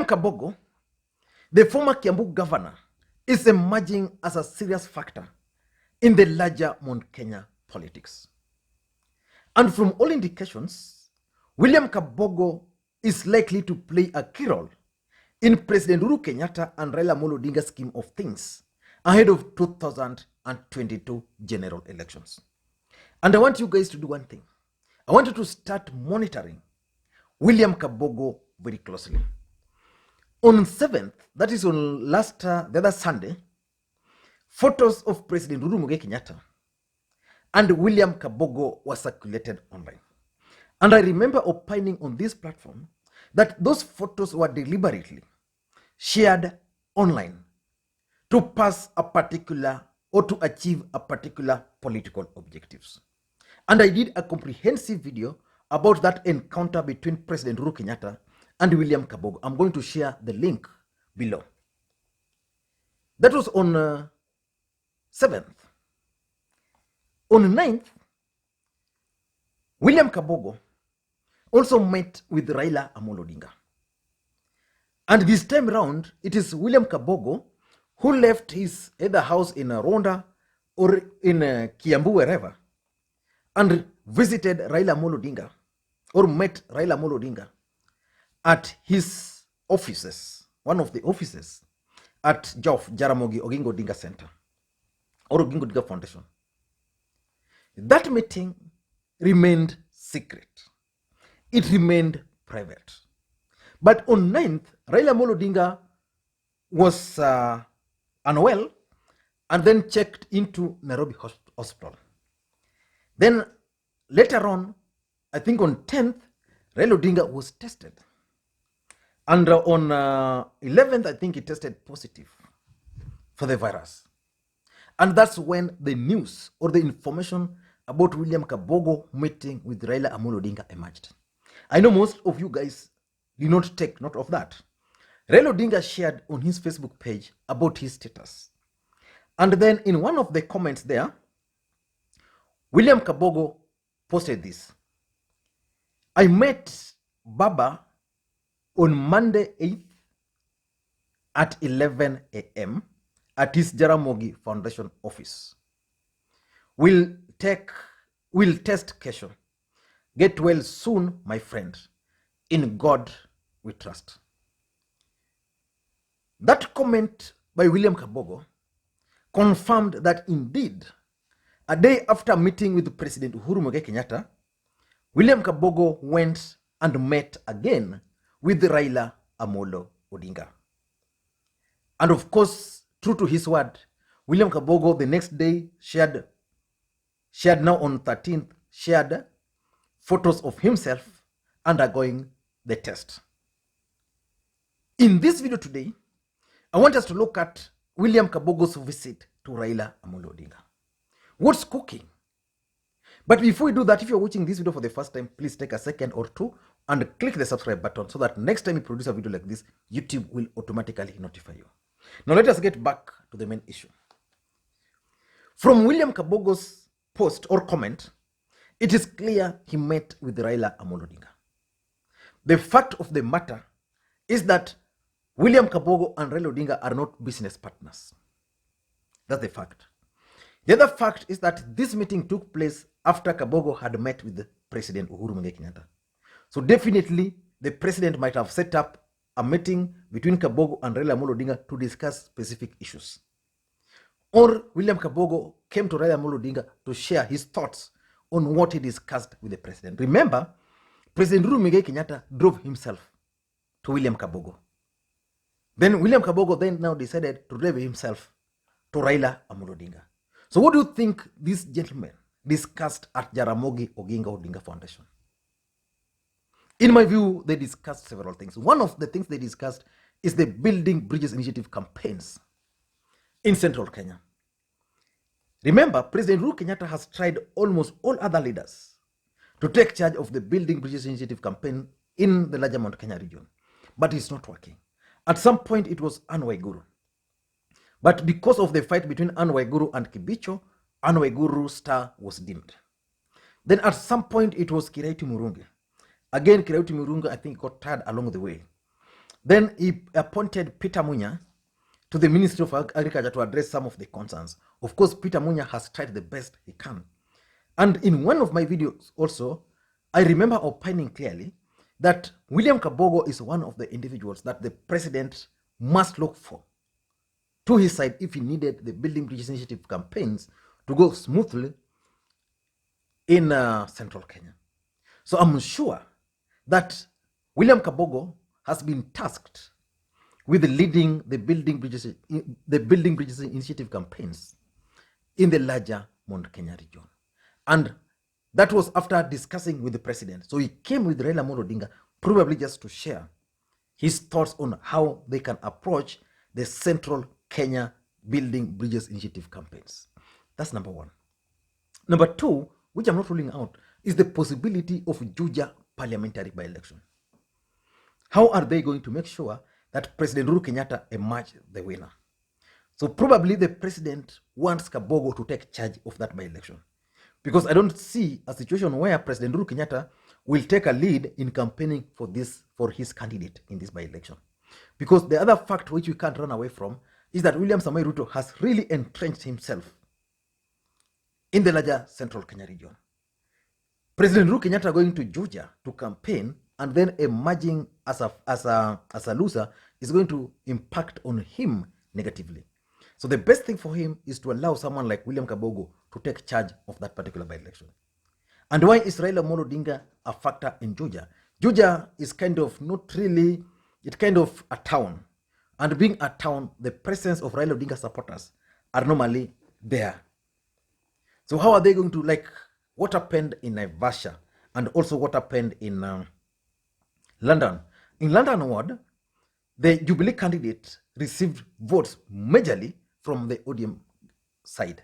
Kabogo, the former Kiambu Governor, is emerging as a serious factor in the larger Mount Kenya politics. And from all indications, William Kabogo is likely to play a key role in President Uhuru Kenyatta and Raila Odinga's scheme of things ahead of 2022 general elections. And I want you guys to do one thing. I want you to start monitoring William Kabogo very closely. On 7th, that is on the other Sunday, photos of President Uhuru Kenyatta and William Kabogo were circulated online. And I remember opining on this platform that those photos were deliberately shared online to pass a particular or to achieve a particular political objectives. And I did a comprehensive video about that encounter between President Uhuru Kenyatta and William Kabogo. I'm going to share the link below. That was on 7th. On 9th, William Kabogo also met with Raila Odinga. And this time round, it is William Kabogo who left his either house in Rwanda or in Kiambu, wherever, and visited Raila Odinga or met Raila Odinga at his offices, one of the offices at Jaramogi Oginga Odinga Center or Oginga Odinga Foundation. That meeting remained secret. It remained private. But on 9th, Raila Odinga was unwell and then checked into Nairobi Hospital. Then later on, I think on 10th, Raila Odinga was tested. And on 11th, I think he tested positive for the virus. And that's when the news or the information about William Kabogo meeting with Raila Odinga emerged. I know most of you guys did not take note of that. Raila Odinga shared on his Facebook page about his status. And then in one of the comments there, William Kabogo posted this. I met Baba on Monday 8th at 11 a.m. at his Jaramogi Foundation office. We'll test kesho. Get well soon, my friend. In God we trust. That comment by William Kabogo confirmed that indeed, a day after meeting with President Uhuru Kenyatta, William Kabogo went and met again with Raila Odinga. And of course, true to his word, William Kabogo the next day shared now on 13th, shared photos of himself undergoing the test. In this video today, I want us to look at William Kabogo's visit to Raila Odinga. What's cooking? But before we do that, if you're watching this video for the first time, please take a second or two and click the subscribe button so that next time you produce a video like this, YouTube will automatically notify you. Now let us get back to the main issue. From William Kabogo's post or comment, it is clear he met with Raila Odinga. The fact of the matter is that William Kabogo and Raila Odinga are not business partners. That's the fact. The other fact is that this meeting took place after Kabogo had met with President Uhuru Kenyatta. So definitely the president might have set up a meeting between Kabogo and Raila Odinga to discuss specific issues. Or William Kabogo came to Raila Odinga to share his thoughts on what he discussed with the president. Remember, President Uhuru Kenyatta drove himself to William Kabogo. Then William Kabogo then now decided to drive himself to Raila Odinga. So what do you think these gentlemen discussed at Jaramogi Oginga Odinga Foundation? In my view, they discussed several things. One of the things they discussed is the Building Bridges Initiative campaigns in central Kenya. Remember, President Uhuru Kenyatta has tried almost all other leaders to take charge of the Building Bridges Initiative campaign in the larger Mount Kenya region, but it's not working. At some point, it was Anne Waiguru. But because of the fight between Anne Waiguru and Kibicho, Anne Waiguru's star was dimmed. Then at some point, it was Kiraitu Murungi. Again, Kiraitu Murungi, I think, got tired along the way. Then he appointed Peter Munya to the Ministry of Agriculture to address some of the concerns. Of course, Peter Munya has tried the best he can. And in one of my videos also, I remember opining clearly that William Kabogo is one of the individuals that the president must look for to his side if he needed the Building Bridges Initiative campaigns to go smoothly in central Kenya. So I'm sure that William Kabogo has been tasked with leading the Building Bridges Initiative campaigns in the larger Mount Kenya region. And that was after discussing with the president. So he came with Raila Odinga probably just to share his thoughts on how they can approach the central Kenya Building Bridges Initiative campaigns. That's number one. Number two, which I'm not ruling out, is the possibility of Juja parliamentary by-election. How are they going to make sure that President Uhuru Kenyatta emerge the winner? So probably the president wants Kabogo to take charge of that by-election, because I don't see a situation where President Uhuru Kenyatta will take a lead in campaigning for his candidate in this by-election. Because the other fact which we can't run away from is that William Samoei Ruto has really entrenched himself in the larger central Kenya region. President Uhuru Kenyatta going to Juja to campaign and then emerging as a loser is going to impact on him negatively. So the best thing for him is to allow someone like William Kabogo to take charge of that particular by-election. And why is Raila Odinga a factor in Juja? Juja is kind of not really, it's kind of a town. And being a town, the presence of Raila Odinga supporters are normally there. So how are they going to, like what happened in Naivasha and also what happened in London? In London ward, the Jubilee candidate received votes majorly from the ODM side.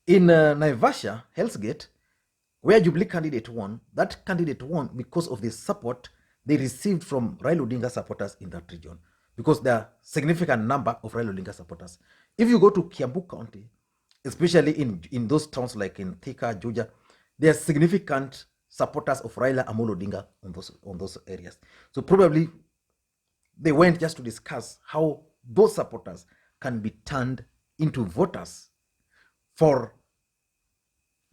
In Naivasha, Hell's Gate, where Jubilee candidate won, that candidate won because of the support they received from Raila Odinga supporters in that region, because there are significant number of Raila Odinga supporters. If you go to Kiambu County, especially in those towns like in Thika, Juja, there are significant supporters of Raila Amolo Odinga on those areas. So probably they went just to discuss how those supporters can be turned into voters for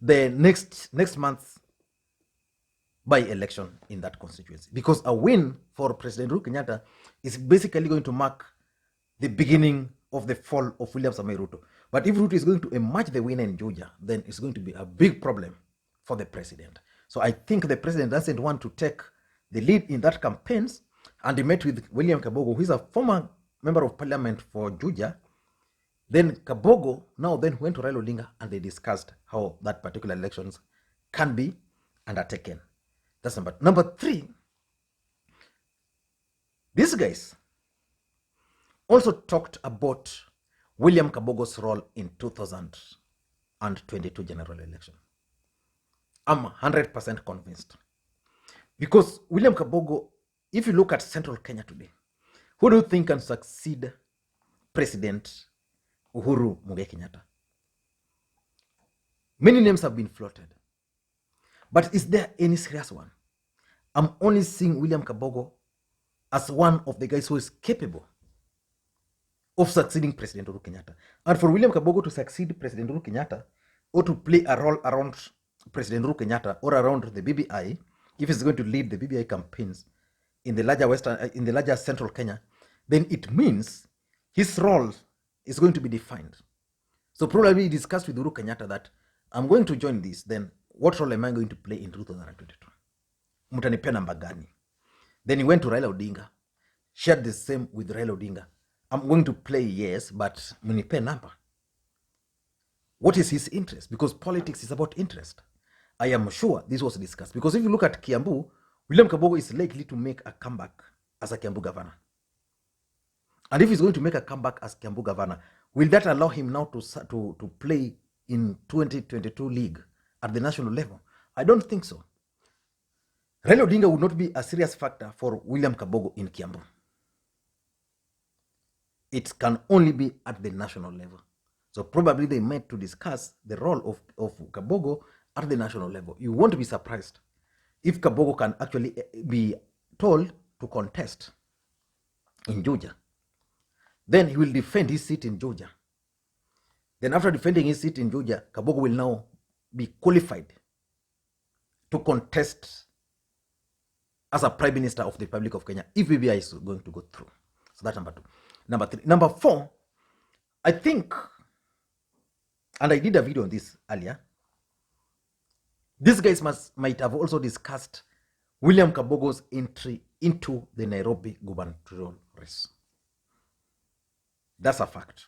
the next month's by-election in that constituency. Because a win for President Uhuru Kenyatta is basically going to mark the beginning of the fall of William Samoei Ruto. But if Ruto is going to emerge the winner in Georgia, then it's going to be a big problem for the president. So I think the president doesn't want to take the lead in that campaigns, and he met with William Kabogo, who is a former member of parliament for Juja. Then Kabogo now then went to Raila Odinga and they discussed how that particular elections can be undertaken. That's number three. These guys also talked about William Kabogo's role in 2022 general election. I'm 100% convinced. Because William Kabogo, if you look at central Kenya today, who do you think can succeed President Uhuru Kenyatta? Many names have been floated. But is there any serious one? I'm only seeing William Kabogo as one of the guys who is capable of succeeding President Uhuru Kenyatta. And for William Kabogo to succeed President Uhuru Kenyatta, or to play a role around President Uhuru Kenyatta or around the BBI, if he's going to lead the BBI campaigns in the larger central Kenya, then it means his role is going to be defined. So probably he discussed with Uhuru Kenyatta that I'm going to join this, then what role am I going to play in 2022? Mtanipea namba gani? Then he went to Raila Odinga, shared the same with Raila Odinga. I'm going to play, yes, but munipe number. What is his interest? Because politics is about interest. I am sure this was discussed. Because if you look at Kiambu, William Kabogo is likely to make a comeback as a Kiambu governor. And if he's going to make a comeback as Kiambu governor, will that allow him now to play in 2022 league at the national level? I don't think so. Raila Odinga would not be a serious factor for William Kabogo in Kiambu. It can only be at the national level. So probably they met to discuss the role of Kabogo at the national level. You won't be surprised if Kabogo can actually be told to contest in Georgia. Then he will defend his seat in Georgia. Then after defending his seat in Georgia, Kabogo will now be qualified to contest as a Prime Minister of the Republic of Kenya if BBI is going to go through. So that's number 2. Number 3. Number 4, I think, and I did a video on this earlier, these guys might have also discussed William Kabogo's entry into the Nairobi gubernatorial race. That's a fact.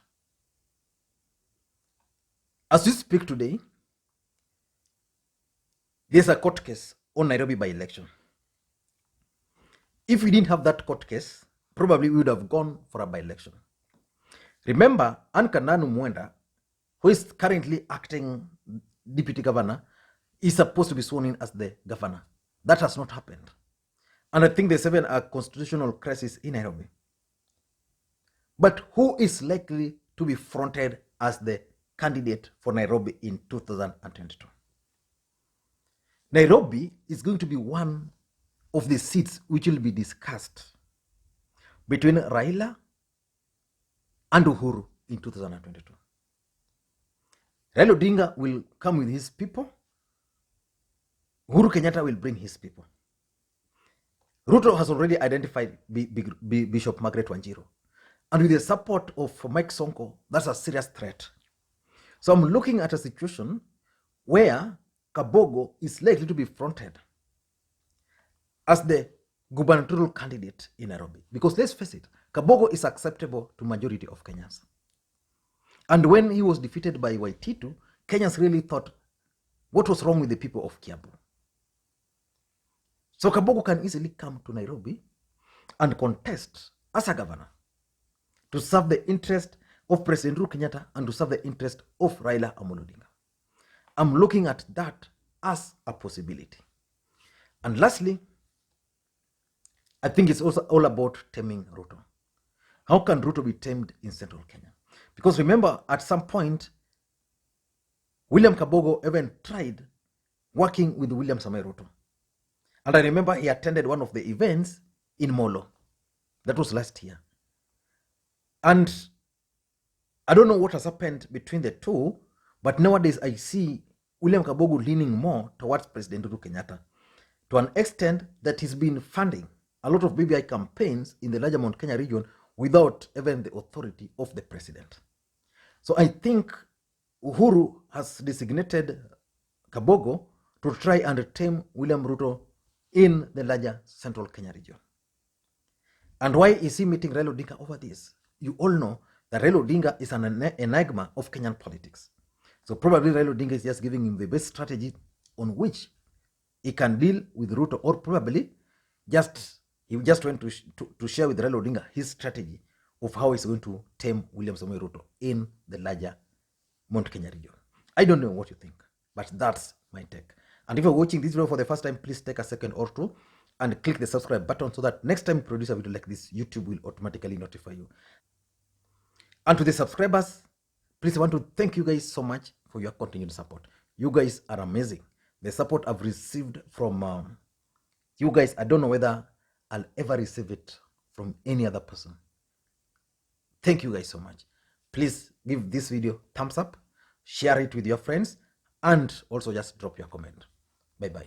As we speak today, there's a court case on Nairobi by-election. If we didn't have that court case, probably we would have gone for a by-election. Remember, Anne Kananu Mwenda, who is currently acting deputy governor, is supposed to be sworn in as the governor. That has not happened. And I think there's even a constitutional crisis in Nairobi. But who is likely to be fronted as the candidate for Nairobi in 2022? Nairobi is going to be one of the seats which will be discussed between Raila and Uhuru in 2022. Raila Odinga will come with his people. Uhuru Kenyatta will bring his people. Ruto has already identified Bishop Margaret Wanjiru. And with the support of Mike Sonko, that's a serious threat. So I'm looking at a situation where Kabogo is likely to be fronted as the gubernatorial candidate in Nairobi. Because let's face it, Kabogo is acceptable to majority of Kenyans. And when he was defeated by Waititu, Kenyans really thought, what was wrong with the people of Kiambu? So Kabogo can easily come to Nairobi and contest as a governor to serve the interest of President Uhuru Kenyatta and to serve the interest of Raila Odinga. I'm looking at that as a possibility. And lastly, I think it's also all about taming Ruto. How can Ruto be tamed in central Kenya? Because remember, at some point, William Kabogo even tried working with William Samoei Ruto. And I remember he attended one of the events in Molo. That was last year. And I don't know what has happened between the two, but nowadays I see William Kabogo leaning more towards President Uhuru Kenyatta to an extent that he's been funding a lot of BBI campaigns in the larger Mount Kenya region without even the authority of the president. So I think Uhuru has designated Kabogo to try and tame William Ruto in the larger central Kenya region. And why is he meeting Raila Odinga over this? You all know that Raila Odinga is an enigma of Kenyan politics. So probably Raila Odinga is just giving him the best strategy on which he can deal with Ruto, or probably he just went to share with Raila Odinga his strategy of how he's going to tame William Samoei Ruto in the larger Mount Kenya region. I don't know what you think, but that's my take. And if you're watching this video for the first time, please take a second or two and click the subscribe button so that next time we produce a video like this, YouTube will automatically notify you. And to the subscribers, please, I want to thank you guys so much for your continued support. You guys are amazing. The support I've received from you guys, I don't know whether I'll ever receive it from any other person. Thank you guys so much. Please give this video thumbs up, share it with your friends, and also just drop your comment. Bye-bye.